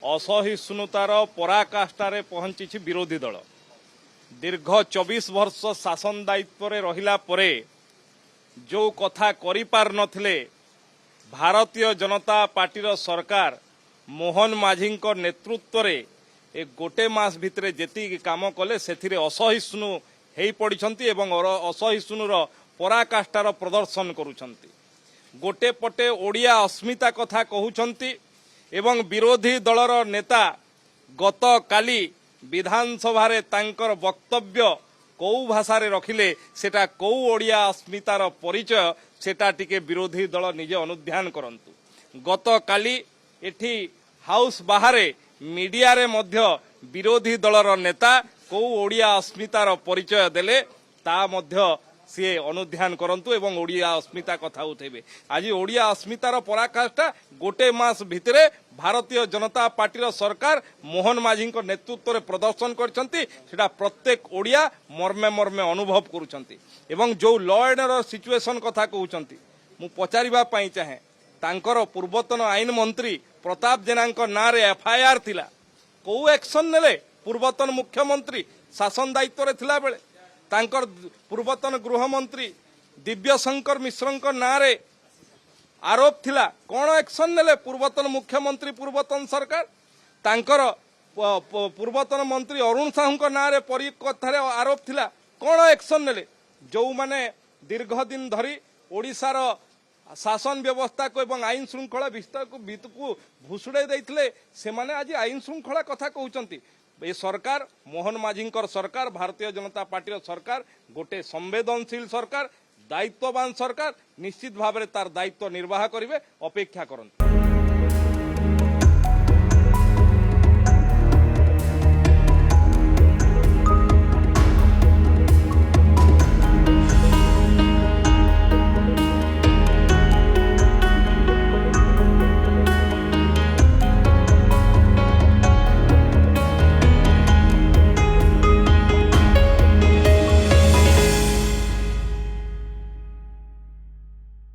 असहिष्णुतार पराकाष्ठारे पहुंची विरोधी दल। दीर्घ 24 वर्ष शासन दायित्व रहिला परे जो कथा करि पार नथिले भारतीय जनता पार्टीर सरकार मोहन माझी नेतृत्व रे एक गोटे मास भितरे जेति काम कले सेथिरे असहिष्णु हेई पड़िछंती एवं असहिष्णुर पराकाष्ठार प्रदर्शन करुछंती। गोटे पटे ओडिया अस्मिता कथा कहउछंती एवं विरोधी दलर नेता गत काली विधानसभा रे तांकर वक्तव्य कौ भाषा रे रखिले सेटा कौ ओडिया अस्मितार परिचय सेटा टिके विरोधी दल निजे अनुध्यान करंतु। गत काली एठी हाउस बाहरे मीडिया रे मध्य विरोधी दलर नेता कौ ओडिया अस्मितार परिचय देले ता मध्य सी अनुध्यान करंतु एवं ओडिया अस्मिता कथा उठेबे। आज ओडिया अस्मितार पराकाष्ठा गोटे मास भितरे भारतीय जनता पार्टीर सरकार मोहन माझी नेतृत्व रे प्रदर्शन करछंती सेटा प्रत्येक ओडिया मर्मे मर्मे अनुभव करुछंती। एवं जो लॉ एंड ऑर्डर सिचुएशन कथा कहउछंती मु पचारिबा पई चाहे तांकर पूर्वतन आईन मंत्री प्रताप जेनांक नाँ रे एफआईआर थिला को एक्शन नेले पूर्वतन मुख्यमंत्री शासन दायित्व रे थिला बेले तांकर पूर्वतन गृहमंत्री दिव्यशंकर मिश्र नाँ रे आरोप थिला कौन एक्शन नेले पूर्वतन मुख्यमंत्री पूर्वतन सरकार तांकर पूर्वतन मंत्री अरुण साहू नाँ रे परी कथारे आरोप थिला कौन एक्शन नेले जो माने दीर्घ दिन धरी ओडिशार शासन व्यवस्था को एवं आईन श्रृंखला विस्तार को भुसुड़े देइथिले से माने आज आईन श्रृंखला कथा कहउचंती। ये सरकार मोहन माझी सरकार भारतीय जनता पार्टी सरकार गोटे संवेदनशील सरकार दायित्ववान सरकार निश्चित भाव में तार दायित्व निर्वाह करेंगे अपेक्षा करते।